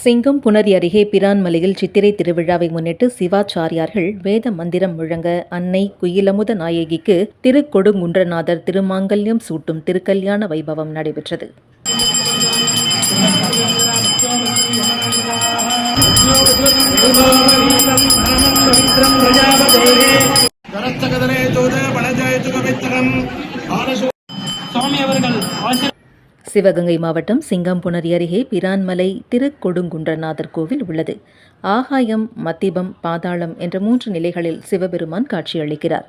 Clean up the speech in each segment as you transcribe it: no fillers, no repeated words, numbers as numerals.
சிங்கம் புணரி அருகே பிரான்மலையில் சித்திரை திருவிழாவை முன்னிட்டு சிவாச்சாரியார்கள் வேத மந்திரம் முழங்க அன்னை குயிலமுத நாயகிக்கு திருக்கொடுங்குன்றநாதர் திருமாங்கல்யம் சூட்டும் திருக்கல்யாண வைபவம் நடைபெற்றது. சிவகங்கை மாவட்டம் சிங்கம்புணரி அருகே பிரான்மலை திருக்கொடுங்குன்றநாதர் கோவில் உள்ளது. ஆகாயம், மத்திபம், பாதாளம் என்ற 3 நிலைகளில் சிவபெருமான் காட்சியளிக்கிறார்.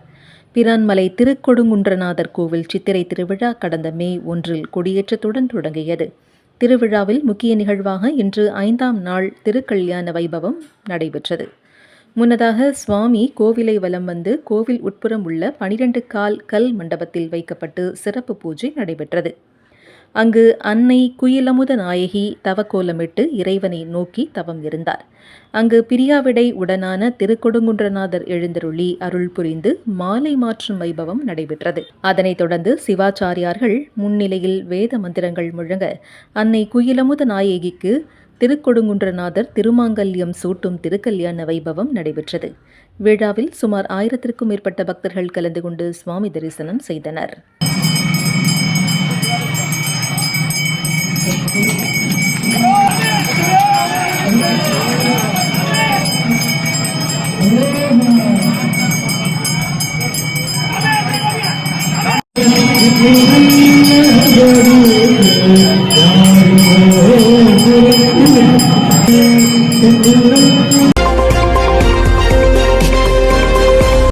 பிரான்மலை திருக்கொடுங்குன்றநாதர் கோவில் சித்திரை திருவிழா கடந்த மே 1 கொடியேற்றத்துடன் தொடங்கியது. திருவிழாவில் முக்கிய நிகழ்வாக இன்று 5ஆம் நாள் திருக்கல்யாண வைபவம் நடைபெற்றது. முன்னதாக சுவாமி கோவிலை வலம் வந்து கோவில் உட்புறம் உள்ள 12 கால் கல் மண்டபத்தில் வைக்கப்பட்டு சிறப்பு பூஜை நடைபெற்றது. அங்கு அன்னை குயிலமுத நாயகி தவக்கோலமிட்டு இறைவனை நோக்கி தவம் இருந்தார். அங்கு பிரியாவிடை உடனான திருக்கொடுங்குன்றநாதர் எழுந்தருளி அருள் புரிந்து மாலை மாற்றும் வைபவம் நடைபெற்றது. அதனைத் தொடர்ந்து சிவாச்சாரியார்கள் முன்னிலையில் வேத மந்திரங்கள் முழங்க அன்னை குயிலமுத நாயகிக்கு திருக்கொடுங்குன்றநாதர் திருமாங்கல்யம் சூட்டும் திருக்கல்யாண வைபவம் நடைபெற்றது. விழாவில் சுமார் 1000க்கும் மேற்பட்ட பக்தர்கள் கலந்து கொண்டு சுவாமி தரிசனம் செய்தனர்.